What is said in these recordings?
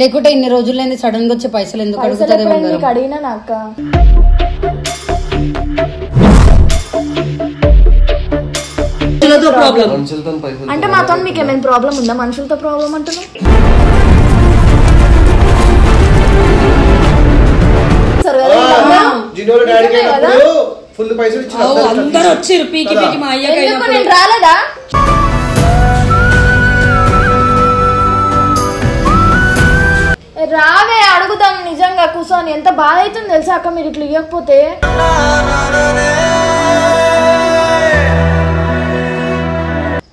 లేకుంటే ఇన్ని రోజులైంది సడన్ గా వచ్చే పైసలు ఎందుకు అడుగుతుంది అడిగినా నాక అంటే మాతో మీకు ఏమైనా ప్రాబ్లం ఉందా? మనుషులతో ప్రాబ్లం అంటున్నా? రాలేదా? రావే అడుగుతాం నిజంగా కూర్చొని. ఎంత బాధ అవుతుంది తెలుసా అక్క మీరు ఇట్లా ఇవ్వకపోతే.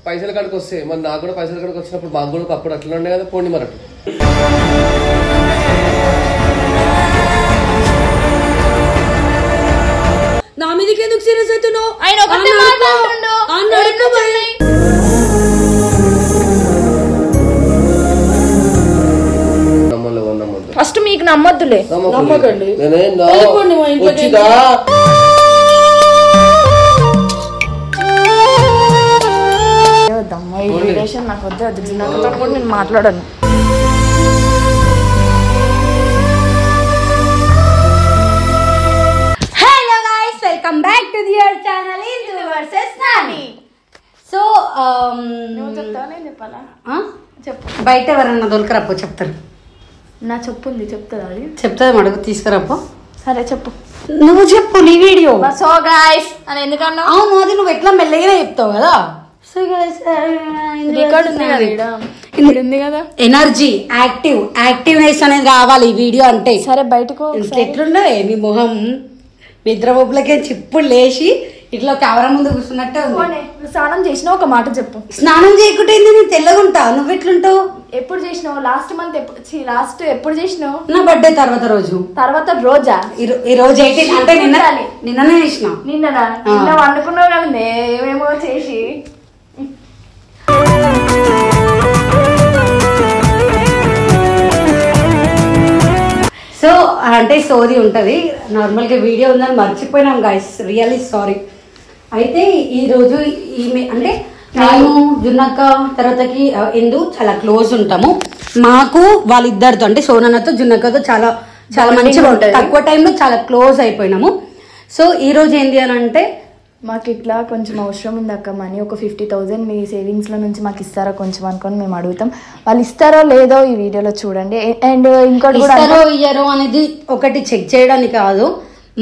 పైసలు కాడికి వస్తే మరి నాకు కూడా పైసలు కాడికి వచ్చినప్పుడు మాకు కూడా అప్పుడు అట్లా ఉండే కదా. పోండి మరి నా మీదకి ఎందుకు సీరియస్ అవుతున్నావు? ఫస్ట్ మీకు నమ్మొద్దులే. నమ్మకండి. నాకు వద్దు, అది జిన్నాకతో కూడా నేను మాట్లాడను. Hello guys, welcome back to your channel Indu versus Nani. So నువ్వు చెప్తావా నేను చెప్పాలా? చెప్పు. బయట ఎవరన్నా దొరకరప్పో చెప్తారు. నా చెప్పు ఉంది, చెప్తుందా? అది చెప్తుంది, అడుగు తీసుకురాపో. సరే చెప్పు, నువ్వు చెప్పు నీ వీడియో. సో గైస్ అని ఎందుకన్నా? అవును, అది నువ్వు ఎట్లా మెల్లగానే చెప్తావు కదా. సో గైస్ ఉంది కదా, ఎనర్జీ, యాక్టివ్నెస్ అనేది రావాలి ఈ వీడియో అంటే. సరే బయటకు ఎట్లుండే నీ మొహం, నిద్రపోపులకే చిప్పుడు లేచి ఇట్లా కెమెరా ముందు కూర్చున్నట్టే ఉంది. స్నానం చేసినావు? ఒక మాట చెప్పు. స్నానం చేయకుంటే నేను తెల్లగుంటావు, నువ్వు ఎట్లుంటావు? ఎప్పుడు చేసినావు? లాస్ట్ మంత్ లాస్ట్ ఎప్పుడు చేసినావు? నా బర్త్డే తర్వాత రోజా? ఈ రోజు 18 అంటే నిన్ననే చేసిన. నిన్న వండుకున్నావు కదా ఏమేమో చేసి. సో అంటే సోది ఉంటుంది. నార్మల్గా వీడియో ఉందని మర్చిపోయినాం గైస్, రియల్లీ సారీ. అయితే ఈరోజు ఈమె అంటే నేను జున్నక్క తర్వాతకి ఎందు చాలా క్లోజ్ ఉంటాము. మాకు వాళ్ళిద్దరితో అంటే సోనన్నతో జున్నక్కతో చాలా చాలా మంచిగా ఉంటుంది. తక్కువ టైంలో చాలా క్లోజ్ అయిపోయినాము. సో ఈ రోజు ఏంటి అని అంటే మాకు ఇట్లా కొంచెం అవసరం ఉంది అక్క మనీ, ఒక 50,000 మీ సేవింగ్స్లో నుంచి మాకు ఇస్తారా కొంచెం అనుకొని మేము అడుగుతాం. వాళ్ళు ఇస్తారో లేదో ఈ వీడియోలో చూడండి. అండ్ ఇంకోటి కూడా ఇయ్యారో అనేది ఒకటి చెక్ చేయడానికి కాదు,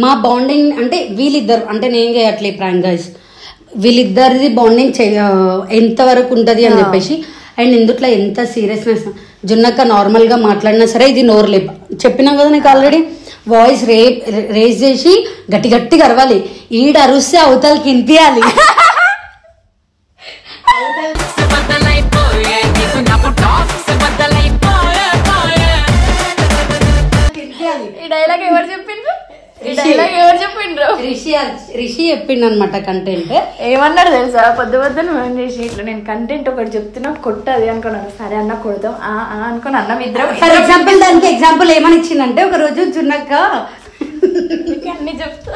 మా బాండింగ్ అంటే వీళ్ళిద్దరు అంటే నేను చేయట్లే ప్రాంక్ గైస్, వీళ్ళిద్దరిది బాండింగ్ ఎంతవరకు ఉంటుంది అని చెప్పేసి. అండ్ ఇందుట్లో ఎంత సీరియస్నెస్, జున్నక్క నార్మల్గా మాట్లాడినా సరే ఇది నోరు లేప చెప్పినా కదా నీకు ఆల్రెడీ. వాయిస్ రేజ్ చేసి గట్టి గట్టిగా అరవాలి, ఈడ అరుస్తే అవతలకి వినిపించాలి. ఈ డైలాగ్ ఎవరు చెప్పిండ్రు? రిషి చెప్పిండు అనమాట కంటెంట్. ఏమన్నాడు తెలుసా? పొద్దున ఫోన్ చేసి ఇట్లా నేను కంటెంట్ ఒకటి చెప్తున్నా కొట్టది అనుకున్నాను. సరే అన్న కొడతాం అనుకుని అన్నం ఇద్దరం. ఫర్ ఎగ్జాంపుల్ దానికి ఎగ్జాంపుల్ ఏమని ఇచ్చిందంటే, ఒక రోజు జున్నక్క అన్ని చెప్తా,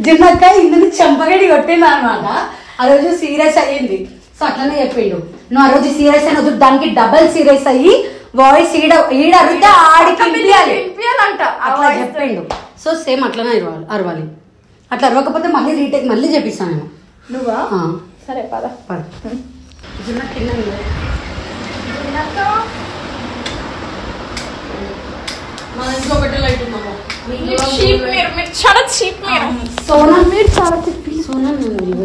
జున్నక్క ఇందుని చంపగడి కొట్టింది అనమాట. ఆ రోజు సీరియస్ అయ్యింది. సో అట్లనే చెప్పిండు, నువ్వు ఆ రోజు సీరియస్ అయిన దానికి డబల్ సీరియస్ అయ్యి వాయిస్ ఈడ అడిగితే ఆడికి వినిపించాలంట అట్లా చెప్పిండు. సో సేమ్ అట్లనే అరవాలి. అట్లా అరవకపోతే మళ్ళీ రీటేక్ మళ్ళీ చేపిస్తాను నేను. నువ్వా? సరే పద. సోనా మీరు చాలా తిప్పి సోనా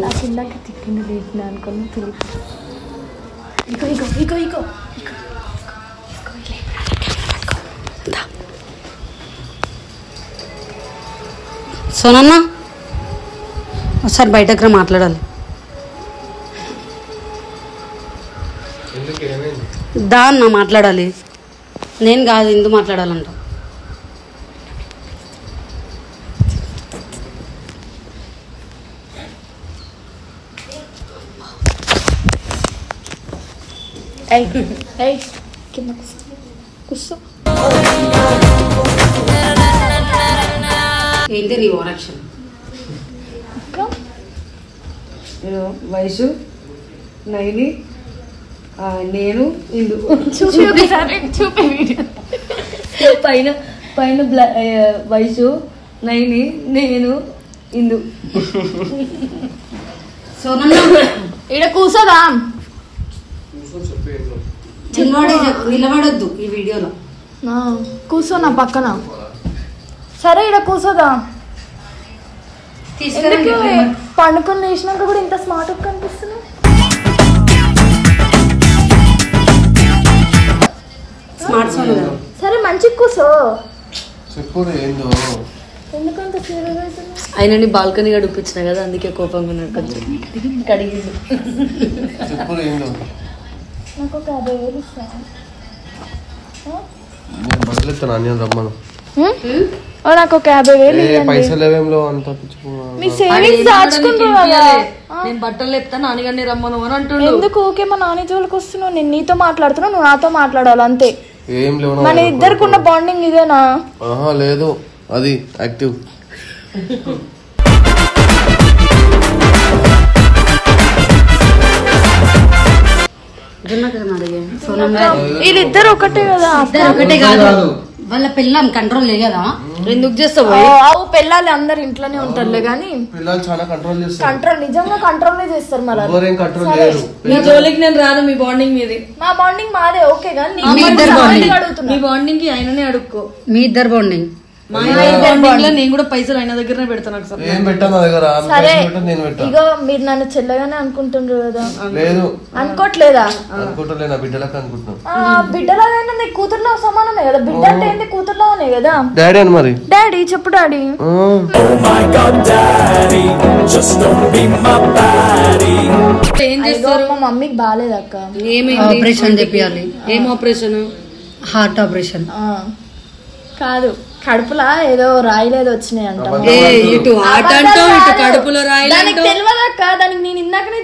నాకు ఇందాక తిప్పింది లేటినా అనుకుని ఇగో ఇగో ఇగో ఇగో సోనన్న ఒకసారి బయటకు రా, మాట్లాడాలి. దా అన్న మాట్లాడాలి. నేను కాదు ఇందు మాట్లాడాలంట. ఏంటి నీ ఓరక్షన్? వయసు నైని నేను ఇందు చూపే వీడియో పైన పైన వయసు నైని నేను ఇందు ఈడ కూర్చోదా నిలబడొద్దు ఈ వీడియోలో. కూర్చో నా పక్కన. సరే ఈడ కూర్చోదా. పండుకొని లేచినాక కూడా ఇంత స్మార్ట్ కనిపిస్తున్నావు. Smart phone. సరే మంచిగా కూర్చో. ఎందుకంత సీరియస్ అవుతుంది? ఆయనని బాల్కనీ గడిపించిన కదా అందుకే కోపంగా ఉన్నాడు కొంచెం. కడిగిండు. నాకు ఒక 50,000 ఇస్తా. నాకు ఒక 50,000 మీ సేవింగ్స్ దాచుకుంటున్నా. నేను బట్టలు చెప్తాను నాన్నగారిని రమ్మను అని అంటుండు. ఎందుకు ఓకే మా నాన్న జోలికి వస్తున్నావు? నేను నీతో మాట్లాడుతున్నా, నువ్వు నాతో మాట్లాడాలి అంతే. మన ఇద్దరికి ఉన్న బాండింగ్ ఇదేనా? లేదు అది యాక్టివ్. వీళ్ళిద్దరు ఒకటే కదా? ఒకటే కాదు, వాళ్ళ పిల్లం కంట్రోల్ లేదా? ఎందుకు చేస్తావు? పిల్లలు అందరు ఇంట్లోనే ఉంటారులే గానీ కంట్రోల్ నిజంగా కంట్రోల్ చేస్తారు. మరి మీ జోలికి నేను రాను. మీ బాండింగ్ మీది. మా బాండింగ్ మాదే ఓకే కానీ మీ బాండింగ్ కి ఆయననే అడుక్కో. మీ ఇద్దరు బాండింగ్. నేను కూడా పైసలు ఆయన దగ్గరనే పెడతాను. సరే ఇగో మీరు నన్ను చెల్లగానే అనుకుంటుండ్రు కదా? అనుకోవట్లేదా? బిడ్డలాగైనా నీ కూతురులో సమానమే కదా. బిడ్డ అంటే ఏంటి? కూతురులోనే కదా. డాడీ చెప్పు డాడీ. ఏం చేస్తారు? మా మమ్మీకి బాగాలేదు అక్క. ఆపరేషన్ చెప్పాలి. ఏం ఆపరేషన్? హార్ట్ ఆపరేషన్ కాదు, కడుపులా ఏదో రాయిలేదు వచ్చినాయి అంట. ఇటు హార్ట్ అంటావు, ఇటు కడుపులో రాయిలు. దానికి తెలియదు అక్క. దానికి నేను ఇందాకనే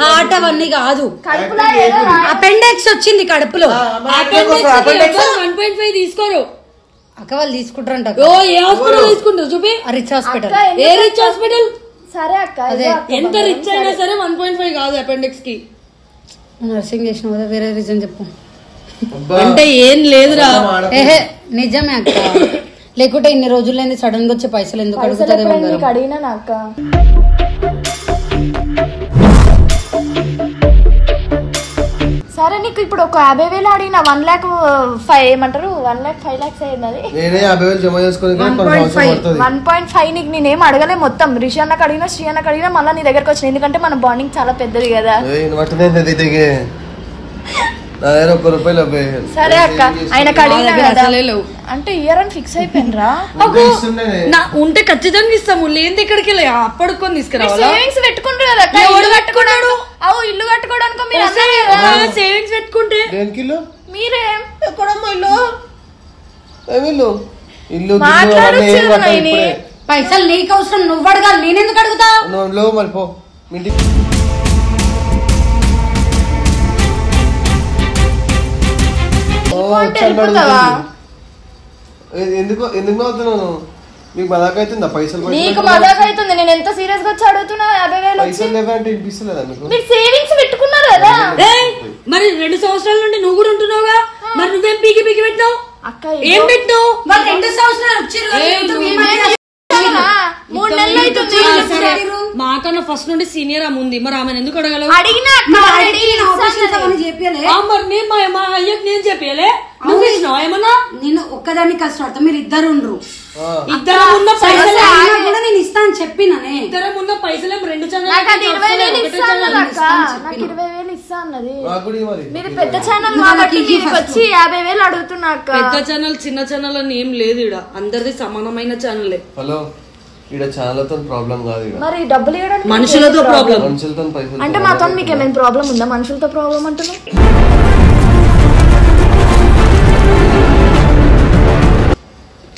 హార్ట్ అవన్నీ కాదు. కడుపులా ఏదో అపెండిక్స్ వచ్చింది కడుపులో. 1.5 తీసుకోరు అక్క. వాళ్ళు తీసుకుంటారంట. ఏ హాస్పిటల్ తీసుకుంటారు చూపి? Rich hospital. ఏ రిచ్ హాస్పిటల్? సరే అక్క, ఎంత రిచ్ అయినా సరే 1.5 కాదు అపెండిక్స్ కి. నర్సింగ్ చేసిన కదా, వేరే రీజన్ చెప్పు. అంటే ఏం లేదురా. నిజమే అక్క. లేకుంటే ఇన్ని రోజులైంది సడన్ గా వచ్చే పైసలు ఎందుకు అడుగుతుంది? అడిగినా అక్క. సరే నీకు ఇప్పుడు ఒక 50,000 అడిగిన 1,05,000 ఏమంటారు 1,05,000 అయింది. అది 1.5 నీకు నేనేం అడగలే. మొత్తం రిషి అన్నకు అడిగినా శ్రీ అన్నకు అడిగినా మళ్ళీ నీ దగ్గరకు వచ్చిన. ఎందుకంటే మన బాండింగ్ చాలా పెద్దది కదా. సరే అక్క, ఆయనకు అడిగినా కదా అంటే ఇయర్ అని ఫిక్స్ అయిపోయినరా? ఉంటే ఖచ్చితంగా ఇస్తాము. లేని ఇక్కడికి వెళ్ళి అప్పడుకొని తీసుకురావాలి. సేవింగ్స్ పెట్టుకుంటారు కదా. కట్టుకున్నాడు ఇల్లు కట్టుకోవడానికి మీరు సేవింగ్స్ పెట్టుకుంటే మీరే పైసలు నీకు అవసరం, నువ్వు అడగాలి. నేనెందుకు అడుగుతా? ఎందుకు అవుతున్నాను? మీకు మదాక అవుతుందా పైసలు? నీకు మదాక అవుతుంది. నేను ఎంత సీరియస్ గా వచ్చి అడుగుతున్నా. 50,000 మీరు సేవింగ్స్ పెట్టుకున్నారు కదా. మరి 2 సంవత్సరాల నుండి నువ్వు కూడా ఉంటున్నావుగా. మరి నువ్వేం పీకి పెట్టావు అక్క? ఏం పెట్టావు? 2 సంవత్సరాలు వచ్చారు. 3 నెలలు అవుతుంది. మాకన్నా ఫస్ట్ నుండి సీనియర్ ఆమె ఉంది. మరి ఆమెను ఎందుకు అడగలవు? అడిగినా మరి మా అయ్యకు నేను చెప్పలే. నువ్వు ఇచ్చినావా ఏమన్నా? నేను ఒక్కదాన్ని కష్టపడతా, మీరు ఇద్దరు ఉండరు. ఇద్దరం ఉన్న పైసలు నేను ఇస్తాను చెప్పిననే. ఇద్దరం ఉన్న పైసలు 2 ఛానల్. నాకు 20,000 ఇస్తా అన్నది. మీరు పెద్ద ఛానల్ కాబట్టి వచ్చి 50,000 అడుగుతున్నా అక్క. పెద్ద ఛానల్ చిన్న ఛానల్ అని ఏం లేదు. ఇడ అందరిది సమానమైన ఛానలే. హలో, ఇక్కడ ఛానల్తో ప్రాబ్లం కాదు. మరి డబ్బులు ఇవ్వడానికి మనుషులతో ప్రాబ్లం. అంటే మాతో మీకు ఏమైనా ప్రాబ్లం ఉందా? మనుషులతో ప్రాబ్లం అంటున్నా.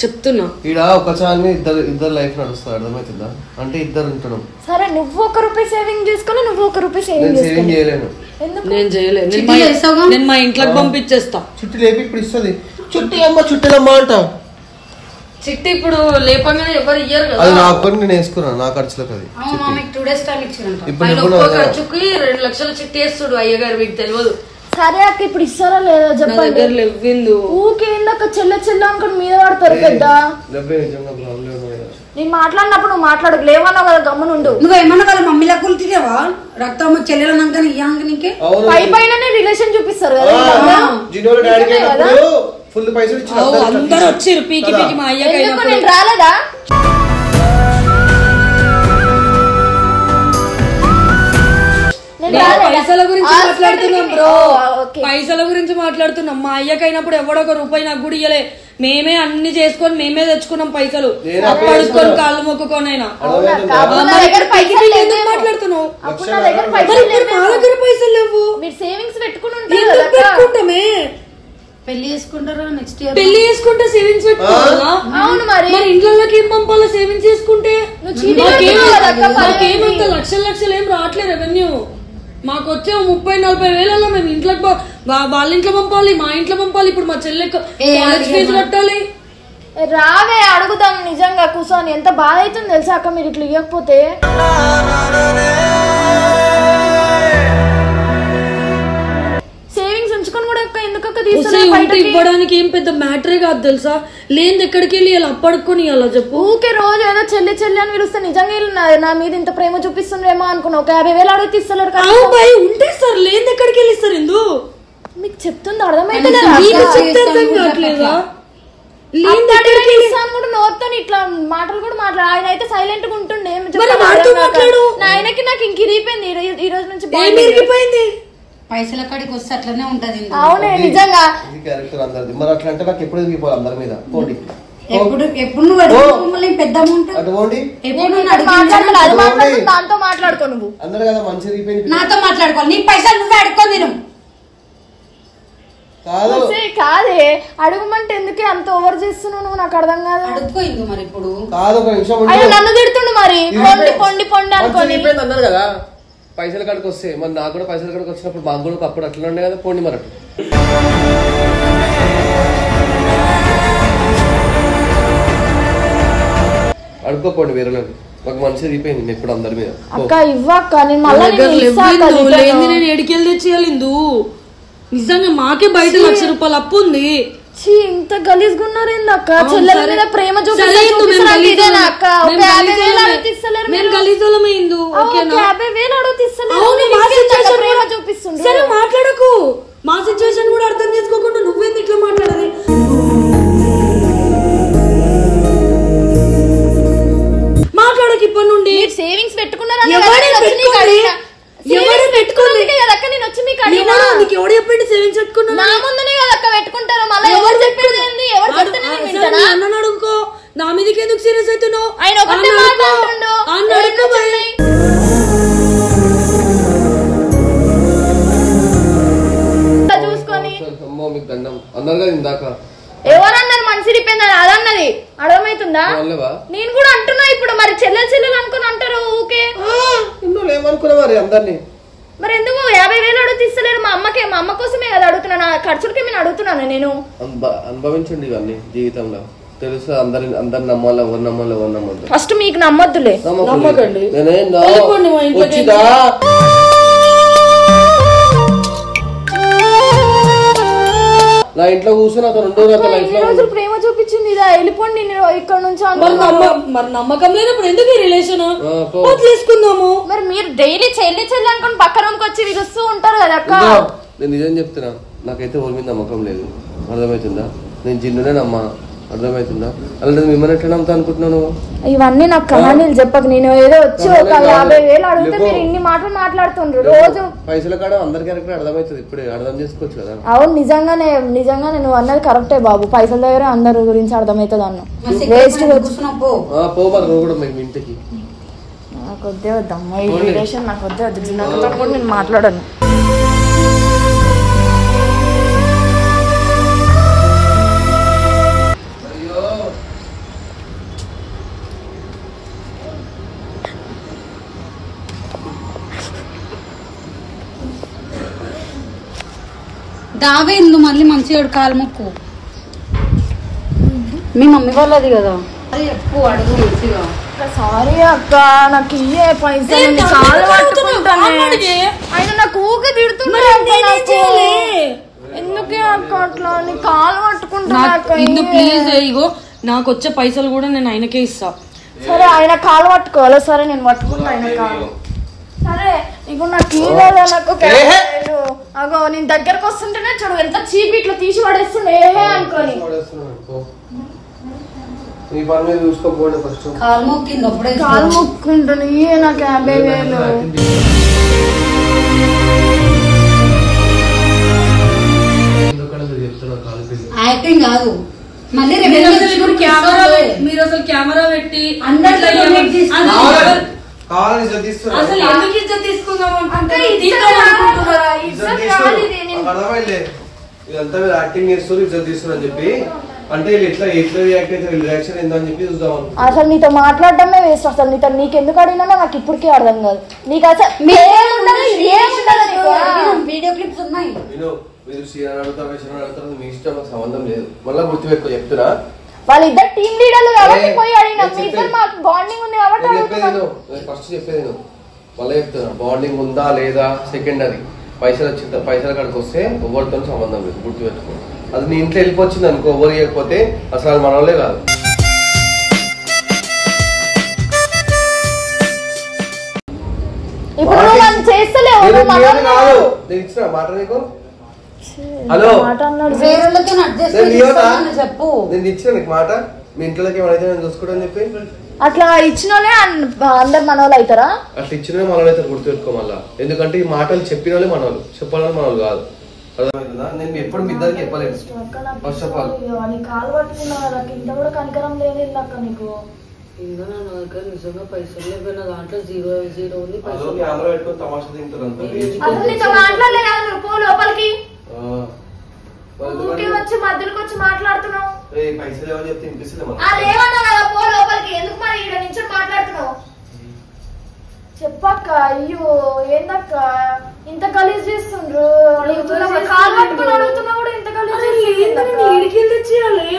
చెప్తున్నా ఈడ ఒక ఛానల్ ఇద్దరు లైఫ్ నడుస్తుంది. అర్థమవుతుందా? అంటే ఇద్దరు ఉంటున్నాం. సరే నువ్వు ₹1 సేవింగ్ చేసుకుని నువ్వు ₹1 సేవింగ్ చేయలేను. నేను చేయలేను. నేను మా ఇంట్లోకి పంపించేస్తా. చుట్టి లేపి ఇప్పుడు ఇస్తుంది. చుట్టి అమ్మ చుట్టిలమ్మ అంట. చిట్టి ఇప్పుడు లేపంగానే ఎవరు ఇయ్యరు కదా. అది నా ఒక్కటి నేను వేసుకున్నాను నా ఖర్చులకు. అది అవును ఆమెకు 2 days టైం ఇచ్చారంట. ఒక్కో ఖర్చుకి 2 లక్షల చిట్టి వేస్తుడు అయ్యగారు, మీకు తెలియదు. సరే అక్క ఇప్పుడు ఇస్తారా లేదా చెప్పండి. ఊకే ఏందక్క చెల్ల చెల్ల అనుకుని మీద పడతారు పెద్ద. నేను మాట్లాడినప్పుడు నువ్వు మాట్లాడు, లేవన్నావు కదా గమ్మునుండు. నువ్వేమన్నా వాళ్ళ మమ్మీలా కులితివా రక్తం చెల్లెలన్నాక నీకే పై పైననే రిలేషన్ చూపిస్తారు కదా. ఫుల్ పైసలు ఇచ్చారు అందరూ వచ్చారు పీకి పీకి మా అయ్యగారు. నేను రాలేదా? పైసల గురించి మాట్లాడుతున్నాం బ్రో, పైసల గురించి మాట్లాడుతున్నాం. మా అయ్యకైనప్పుడు ఎవడొక రూపాయి నాకు కూడా ఇయ్యలే. మేమే అన్ని చేసుకొని మేమే తెచ్చుకున్నాం పైసలు, పడుకొని కాళ్ళు మొక్కుకోనైనా. మాట్లాడుతున్నావు మా దగ్గర పైసలు లేవు. మీరు సేవింగ్స్ పెట్టుకుంటామే. పెళ్లి చేసుకుంటారా నెక్స్ట్ ఇయర్? పెళ్లి చేసుకుంటే సేవింగ్స్ పెట్టుకోవాలా? అవును మరి ఇంట్లోకి ఏం పంపాలా సేవింగ్స్ చేసుకుంటే? మాకేమంత లక్షలు ఏం రావట్లేదు రెవెన్యూ. మాకు వచ్చే 30-40 వేలలో మేము ఇంట్లోకి వాళ్ళ ఇంట్లో పంపాలి, మా ఇంట్లో పంపాలి. ఇప్పుడు మా చెల్లెకి కాలేజ్ ఫీజు కట్టాలి. రావే అడుగుతాం నిజంగా కూర్చొని. ఎంత బాధ అవుతుంది తెలుసా అక్క మీరు ఇట్లా ఇవ్వకపోతే. సేవింగ్స్ ఉంచుకొని కూడా ఎందుకక్క తీసుకుంటే ఇవ్వడానికి ఏం పెద్ద మ్యాటరే కాదు తెలుసా. లేని ఎక్కడికి వెళ్ళి అలా అప్పడుకొని అలా చెప్పు. ఊకే రోజు ఏదో చెల్లి చెల్లి అని పిలుస్తే నిజంగా నా మీద ఇంత ప్రేమ చూపిస్తుండ్రేమో అనుకున్నా. ఒక 50,000 అడిగితే ఇస్తలేరు కదా. ఉంటే సార్ లేని ఎక్కడికి వెళ్ళి ఇస్తారు ఎందు మీకు చెప్తుంది అర్థమైతే నోట్తో ఇట్లా మాటలు కూడా మాట్లాడు. ఆయన అయితే సైలెంట్ గా ఉంటుండే. ఆయనకి నాకు ఇంక ఇరిగిపోయింది ఈ రోజు నుంచి. పైసల కాడికి వస్తే అట్లనే ఉంటది. అవునే నిజంగా మరి అట్లా అంటే నాకు ఎప్పుడు ఎదిగిపోవాలి అందరి మీద. పోండి ఎప్పుడు నువ్వు పెద్ద అమౌంట్ దాంతో మాట్లాడుకో. నువ్వు అందరు కదా మంచి నాతో మాట్లాడుకోవాలి. నీ పైసలు నువ్వే అడుక్కో. నేను కాదే అడుగుమంటే ఎందుకే అంత ఓవర్ చేస్తున్నావు నువ్వు? నాకు అర్థం కాదు. అడుక్కోయింది మరి ఇప్పుడు కాదు. ఒక నిమిషం నన్ను తిడుతుండు మరి. పొండి పొండి అనుకోని అన్నారు కదా పైసల కాడికి వస్తే. మరి నాకు కూడా పైసల కాడికి వచ్చినప్పుడు మాకు కూడా అప్పుడు అట్లా ఉండే కదా. పోండి మరి అడుక్కోపోండి వేరే మాకు మనసు అయిపోయింది ఇప్పుడు అందరి మీద. అక్క ఇవ్వక్క నేను ఎడికెళ్ళి తెచ్చేయాలి. నిజంగా మాకే బయట ₹1,00,000 అప్పు ఉంది. ఇంత గలీజ్గా ఉన్నారేందక్క? చెల్లెల మీద ప్రేమ చూపిస్తుంది. మాట్లాడకు. మా సిచ్యువేషన్ కూడా అర్థం చేసుకోకుండా నువ్వేంది ఇట్లా మాట్లాడది? మాట్లాడకు ఇప్పటి నుండి. సేవింగ్స్ పెట్టుకున్నారా? ఎవరు పెట్టుకోండి కదక్క. నేను వచ్చి మీకు నీకు ఎవడు చెప్పింది సేవింగ్స్ పెట్టుకున్నా? నా ముందునే కదక్క పెట్టుకుంటారు. మళ్ళీ ఎవరు చెప్పింది అన్న అడుగుకో. నా మీదకి ఎందుకు సీరియస్ అవుతున్నావు? ఆయన చూసుకొని ఎవరన్నారు మనిషి రిపోయిందని అదన్నది అర్థమవుతుందా? నేను కూడా అంటున్నా ఇప్పుడు. మరి చెల్లెలు అనుకుని అంటారు ఊకే. మరి ఎందుకు 50,000 అడుగుతూ ఇస్తలేరు? మా అమ్మ కోసమే కదా అడుగుతున్నా. నా ఖర్చులకే నేను అడుగుతున్నాను. నేను అనుభవించండి ఇవన్నీ జీవితంలో. తెలుసు అందరు నమ్మాలి. ఎవరు నమ్మద్దు. ఫస్ట్ మీకు నమ్మొద్దులే. నమ్మకండి. నా ఇంట్లో కూర్చొని అతను 2 రోజులు ప్రేమ చూపించింది. ఇదా వెళ్ళిపోండి ఇక్కడ నుంచి. మరి నమ్మకం లేనప్పుడు ఎందుకు ఈ రిలేషన్ తీసుకుందాము? మరి మీరు డైలీ చెల్లి అనుకుని పక్క రూమ్కి వచ్చి విరుస్తూ ఉంటారు కదా అక్క. నేను నిజం చెప్తున్నా. నాకైతే ఎవరి మీద నమ్మకం లేదు. అర్థమవుతుందా? నేను జిన్నునే నమ్మా. అర్థమవుతుందా? అలాంటి మిమ్మల్ని ఎట్లా నమ్ముతా అనుకుంటున్నాను? ఇవన్నీ నాకు కహానీలు చెప్పక. నేను ఏదో వచ్చి ఒక 50,000 అడిగితే మీరు ఇన్ని మాటలు మాట్లాడుతుండ్రు రోజు. పైసల కాడ అందరి క్యారెక్టర్ అర్థమవుతుంది. ఇప్పుడే అర్థం చేసుకోవచ్చు కదా. అవును నిజంగానే నువ్వు అన్నది కరెక్టే బాబు. పైసల దగ్గర అందరి గురించి అర్థమవుతుంది అన్న. వేస్ట్ ఇంటికి నాకు వద్దే వద్దమ్మా ఈ రిలేషన్. నాకు వద్దే వద్దు. జిన్నతో కూడా నేను మాట్లాడను. దావే మళ్ళీ మంచిగా కాలు మొక్కు. మీ మమ్మీ వాళ్ళది కదా అది ఎక్కువ అడుగు మంచిగా. సారీ అక్క నాకు ఇయ్యే పైసలు కాలు పట్టుకుంటాను ఆయన నాకు ఊకే తిడుతున్నారు ఎందుకే అక్క అట్లా నీ కాలు పట్టుకుంటాను ప్లీజ్. ఇగో నాకు వచ్చే పైసలు కూడా నేను ఆయనకే ఇస్తా. సరే ఆయన కాలు పట్టుకోవాలి. సరే నేను పట్టుకుంటా ఆయన కాలు. సరే ఇగో నాకు ఇవ్వాలి నాకు అగో నేను దగ్గరకు వస్తుంటేనే చూడు ఎంత చీప్ ఇట్లా తీసి పడేస్తుండే అనుకోని కాలు మొక్కింది అప్పుడే కాలు మొక్కుంటాను ఇయ్యే నాకు 50,000. యాక్టింగ్ కాదు మళ్ళీ మీరు అసలు కెమెరా పెట్టి అసలు ఎందుకు ఇజ్జత్ తీసుకుందాం ఇదంతా మీరు యాక్టింగ్ చేస్తారు ఇజ్జత్ తీస్తారు అని చెప్పి అంటే ఎట్లా రియాక్ట్ అయితే రియాక్షన్ ఏందో అని చెప్పి చూద్దాం. అసలు నీతో మాట్లాడడమే వేస్ట్. అసలు నీకు ఎందుకు అడిగినా నాకు ఇప్పటికే అర్థం కాదు. నీకు అసలు వీడియో క్లిప్స్ ఉన్నాయి. మీరు సీనియర్ అడుగుతారు మీ ఇష్టం సంబంధం లేదు. మళ్ళీ గుర్తుపెట్టుకో చెప్తున్నా వాళ్ళిద్దరు టీమ్ లీడర్లు కాబట్టి పోయి అడిగినా మీ ఇద్దరు మాకు బాండింగ్ ఉంది కాబట్టి ఫస్ట్ చెప్పేది మళ్ళీ చెప్తున్నా బాండింగ్ ఉందా లేదా సెకండరీ. పైసలు వచ్చిన పైసల కాడికి వస్తే ఎవరితో సంబంధం లేదు గుర్తుపెట్టుకో. అది నీ ఇంట్లో వెళ్ళిపోయింది అనుకో ఎవరు ఇవ్వకపోతే అసలు అది మనోళ్ళే కాదు. ఇప్పుడు చేస్తలేవు ఇచ్చిన మాట నీకు. హలో చెప్పు నేను ఇచ్చిన నీకు మాట మీ ఇంట్లోకి ఏమైతే నేను చూసుకోవడం చెప్పి అట్లా ఇచ్చినోనే అందరు మనోళ్ళు అవుతారా? అట్లా ఇచ్చినోనే మనోళ్ళు అవుతారు గుర్తుపెట్టుకో. మళ్ళా ఎందుకంటే ఈ మాటలు చెప్పిన వాళ్ళే మనోళ్ళు చెప్పాలని మనోళ్ళు కాదు. అర్థమవుతుందా? నేను ఎప్పుడు మీ ఇద్దరికి చెప్పలేదు. ఫస్ట్ ఆఫ్ ఆల్ కాలు పట్టుకున్నా ఇంత కూడా కనికరం లేదు అక్క నీకు. నిజంగా పైసలు లేకపోయినా దాంట్లో జీరో ఉంది. కెమెరా పెట్టుకొని తమాషా తింటారు లోపలికి వచ్చి మధ్యలోకి వచ్చి మాట్లాడుతున్నావు. పైసలు ఏమని చెప్తే వినిపిస్తుంది లోపలికి ఎందుకు మరి ఇక్కడ నుంచి మాట్లాడుతున్నావు చెప్పక్క. అయ్యో ఏందక్క ఇంత గలీజ్ చేస్తుండ్రు. కాలు పట్టుకుని అడుగుతున్నా కూడా ఇంత గలీజ్ తెచ్చేయాలి.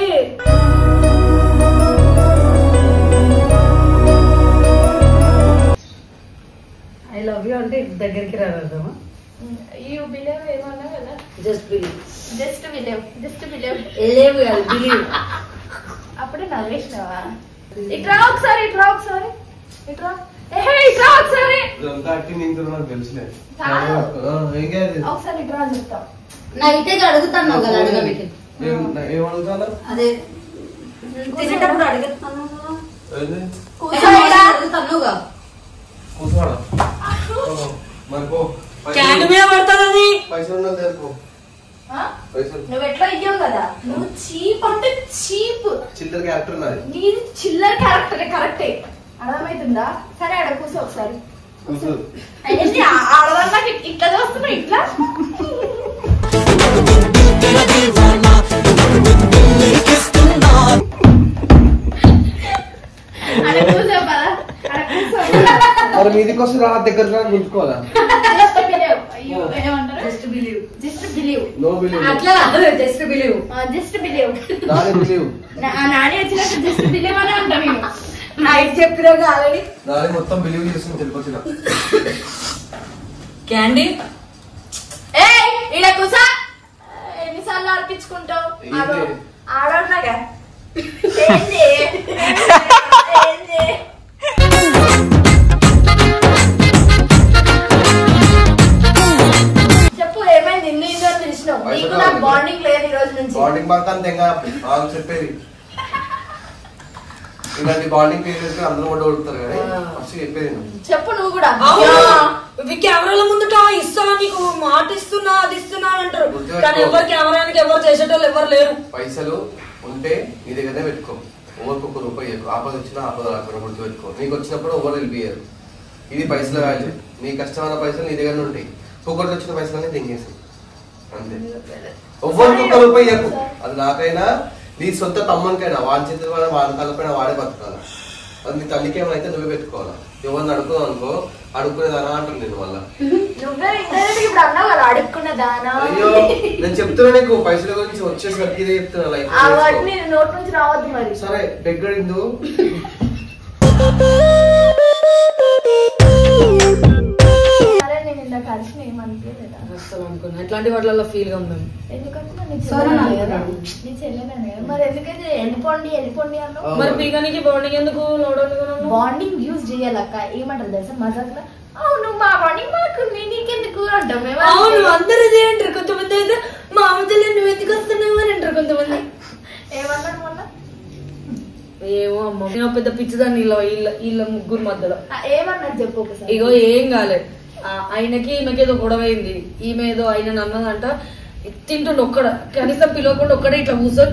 ఐ లవ్ యూ అంటే దగ్గరికి రాదమ్మా. You believe ఏమన్నా కదా? Just believe. అప్పుడే నవ్వేసినావా? ఇట్రా ఒకసారి ఒకసారి. ఇట్రా చెప్తా. నైట్ అడుగుతాను కదా అదే తినేటప్పుడు అడుగుతాను నువ్వు ఎట్లా ఇయ్యావు కదా. నువ్వు చీప్ అంటే చీప్. చిల్లర క్యారెక్టర్ నీది చిల్లర క్యారెక్టర్ కరెక్టే. అర్థమవుతుందా? సరే ఆడ కూర్చో ఒకసారి. ఆడవాళ్ళ ఇట్లా చూస్తున్నా ఇట్లా మరి మీదికి వస్తే రా దగ్గర గుంజుకోవాలా? మొత్తం బిలీవ్ చేసుకుని తెలిపొచ్చిన క్యాండీ ఇలా కూసా. ఎన్నిసార్లు ఆడిపించుకుంటావు ఆడోడ్లాగా. చెప్పు ఏమైంది? ఇల్లు తెలిసినావు. నీకు నాకు బాండింగ్ లేదు ఈ రోజు నుంచి. బాండింగ్ బాగా చెప్పేది ఇలాంటి బాండింగ్ పేరు అందరూ కూడా ఓడుతారు కానీ ఫస్ట్ చెప్పేది చెప్పు. నువ్వు కూడా కెమెరాల ముందుట ఇస్తా నీకు మాట ఇస్తున్నా అది ఇస్తున్నా అంటారు కానీ ఎవరు కెమెరానికి ఎవరు చేసేటోళ్ళు ఎవరు లేరు. పైసలు ఉంటే నీ దగ్గరనే పెట్టుకో. ఎవరికి ₹1 ఆపద వచ్చినా ఆపద రాకుండా గుర్తు పెట్టుకో. నీకు వచ్చినప్పుడు ఎవరు వెళ్ళిపోయారు. ఇది పైసల వాల్యూ. నీ కష్టమైన పైసలు నీ దగ్గర ఉంటాయి. ఒకటి వచ్చిన పైసలన్నీ తింగేసి అంతే. ఎవరికి ₹1 చెప్పు. అది నాకైనా నీ సొంత తమ్మనికైనా వాడి చేతుల వాడి తలపైన వాడే బతకాలి. అది తల్లికి ఏమైతే నువ్వే పెట్టుకోవాలా. ఎవరిని అడుగుదాం అనుకో అడుక్కునేదానా అంటాను నేను మళ్ళా. నువ్వే ఇప్పుడు అన్నావు కదా అడుక్కునేదానా. అయ్యో నేను చెప్తున్నా నీకు పైసల గురించి వచ్చేసరికి ఇదే చెప్తున్నా లైఫ్. అవన్నీ నోట్ నుంచి రావద్దు మరి. సరే దగ్గరిందు కలిసి ఏమనిపించలేదా అసలు అనుకున్నా ఇట్లాంటి వాటిల్లో ఫీల్ గా ఉన్నాం. ఎందుకంటే నీ చెల్లెనే కదా మరి ఎందుకైతే వెళ్ళిపోండి అన్నావు. మరి పీకానికి బాండింగ్ ఎందుకు బాండింగ్ యూజ్ చేయాలక్క ఏమంటారు తెలుసా మజాక్ లో. అవును మా బాండింగ్ మాకు నీకెందుకు అంటాం. అవును అందరూ ఇదే అంటారు. కొంతమంది అయితే మా అమ్మ చెల్లి నువ్వు ఎందుకు వస్తున్నావు అని అంటారు కొంతమంది. ఏమన్నారు మొన్న ఏమో అమ్మ నేను పెద్ద పిచ్చిదాన్ని వీళ్ళ ముగ్గురు మధ్యలో. ఏమన్నారు చెప్పు ఒకసారి. ఇగో ఏం కాలేదు ఆయనకి ఈమెకి ఏదో గొడవైంది. ఈమె ఏదో ఆయన అన్నదంట తింటుండే ఒక్కడ కనీసం పిలవకుండా ఒక్కడే ఇట్లా కూర్చొని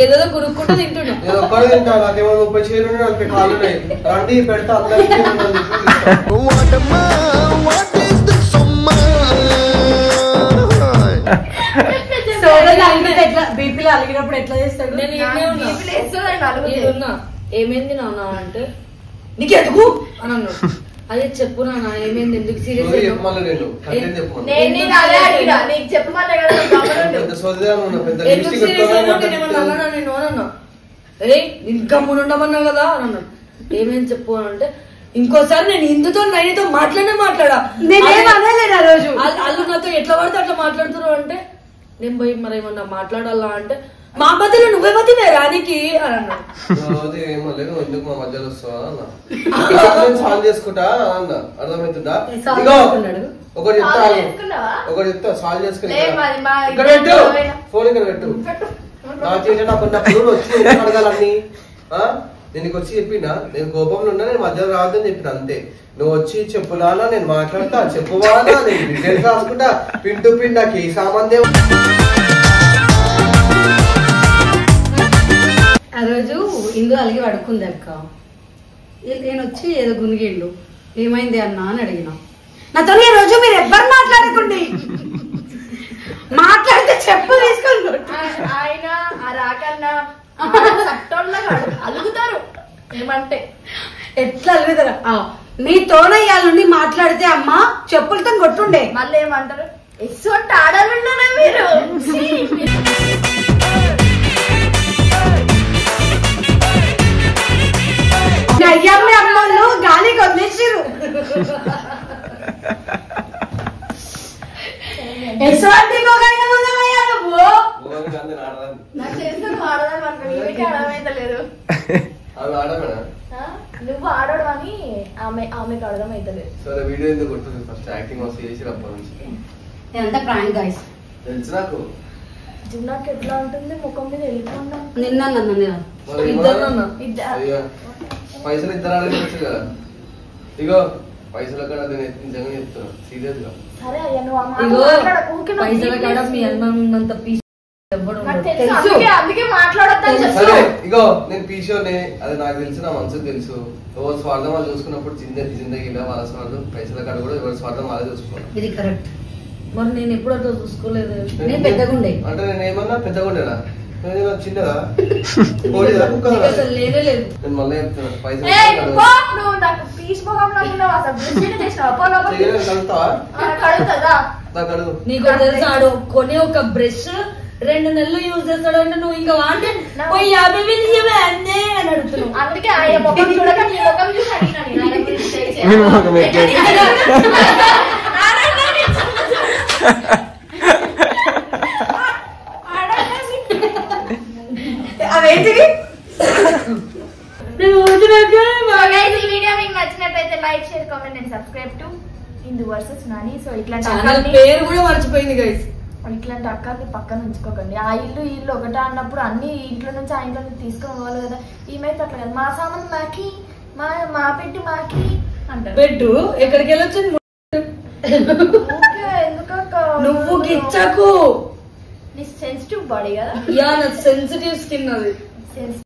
ఏదో కురుక్కుంటూ తింటుండే. బీపీలో అలిగినప్పుడు ఎట్లా చేస్తాడు? నేను ఉన్నా ఏమైంది నాన్న అంటే నీకెందుకు అని అన్నాడు. అదే చెప్పు నాన్న ఏమైంది ఎందుకు సీరియస్ ఎందుకు సీరియస్ అన్నా నేను అన్నా అరే గమ్మున ఉండమన్నా కదా అని అన్నాడు. ఏమైంది చెప్పు అని అంటే ఇంకోసారి నేను హిందూతో నైనితో మాట్లాడా రోజు వాళ్ళు నాతో ఎట్లా పడితే అట్లా మాట్లాడుతున్నారు అంటే నేను పోయి మరి ఏమన్నా మాట్లాడాలా అంటే మా మధ్యలో నువ్వే మధ్య రానికి అని అన్నాడు. ఏమో లేదు ఎందుకు మా మధ్యలో వస్తావా అన్న సాల్వ్ చేసుకుంటా అన్న అర్థమవుతుందా. ఒకటి చెప్తా సాల్వ్ చేసుకుని ఫోన్ ఇక్కడ పెట్టు. నా చేసిన కొన్నప్పుడు వచ్చి అడగాలన్నీ నేను వచ్చి చెప్పినా నేను కోపంలో ఉన్నా నేను మధ్యలో రావద్దని చెప్పిన అంతే. నువ్వు వచ్చి చెప్పులానా నేను మాట్లాడతా చెప్పువానా నేను డీటెయిల్స్ రాసుకుంటా పిన్ టు పిన్ నాకు ఏ సామాన్దే. ఆ రోజు ఇందు అలిగి పడుకుంది అక్క. నేను వచ్చి ఏదో గునిగిండు ఏమైంది అన్నా అని అడిగిన. నాతో ఈ రోజు మీరు ఎవ్వరు మాట్లాడకండి మాట్లాడితే చెప్పు తీసుకొని ఆయన రాకన్నా అలుగుతారు. ఏమంటే ఎట్లా అలుగుతారా నీతోనే ఇవాళ నుండి మాట్లాడితే అమ్మ చెప్పులతో కొట్టుండే. మళ్ళీ ఏమంటారు ఎస్ అంటే ఆడాలన్నారా మీరు. అయ్యమ్మ అమ్మలు గాలికి వదిలేసారు. నువ్వు ఆడడం అని ఆమెకు అర్థం అవుతలేదు. సరే వీడియో ఎందుకు కొడుతుంది ఫస్ట్ యాక్టింగ్ వస్తే చేసి అప్పటి నుంచి ఇదంతా ప్రాంక్ గైస్ తెలుసు నాకు. జున్నాకి ఎట్లా ఉంటుంది ముఖం మీద వెళ్ళిపోండా నిన్న పైసలు ఇద్దరు అడగచ్చు కదా. ఇగో పైసల కాడ నిజంగా చెప్తున్నా సీరియస్ గా. సరే అయ్యా నువ్వు పైసల కాడ మీ అన్నంత పీస్ అందుకే మాట్లాడొద్దని. సరే ఇగో నేను పీషోనే అది నాకు తెలుసు నా మనసుకు తెలుసు. ఎవరి స్వార్థం వాళ్ళు చూసుకున్నప్పుడు జిందగీలో వాళ్ళ స్వార్థం పైసల కాడ కూడా ఎవరి స్వార్థం వాళ్ళే చూసుకోవాలి. ఇది కరెక్ట్. మరి నేను ఎప్పుడు అట్లా చూసుకోలేదు. నేను పెద్దగుండే అంటే నేను ఏమన్నా పెద్దగుండేనా చిన్నదా అసలు లేనే లేదు. నేను మళ్ళీ చెప్తున్నా పైసలు నీకు తెలుసు ఆడు కొని ఒక బ్రష్ 2 నెలలు యూజ్ చేస్తాడు అంటే నువ్వు ఇంకా వాడితే 50,000 ఇవ్వే అంతే అని అడుగుతున్నావు. అందుకే ఆయన ముఖం చూడక నీ ముఖం చూసి అవేంటివి. వీడియో మీకు నచ్చినట్లయితే like share comment and subscribe to Indu versus Nani. So ఇట్లాంటి పేరు కూడా మర్చిపోయింది గైస్. ఇట్లాంటి అక్కల్ని పక్కన ఉంచుకోకండి. ఆ ఇల్లు ఒకటే అన్నప్పుడు అన్ని ఇంట్లో నుంచి ఆ ఇంట్లో నుంచి తీసుకొని పోవాలి కదా. ఈమెయితే అట్లా కదా మా సామాన్ మాకి మా పెట్టి మాకి అంటారు. పెట్టు ఎక్కడికి వెళ్ళొచ్చు ఎందుకు నువ్వు గిచ్చకు. నీ సెన్సిటివ్ బాడీ కదా. యా నా సెన్సిటివ్ స్కిన్ అది.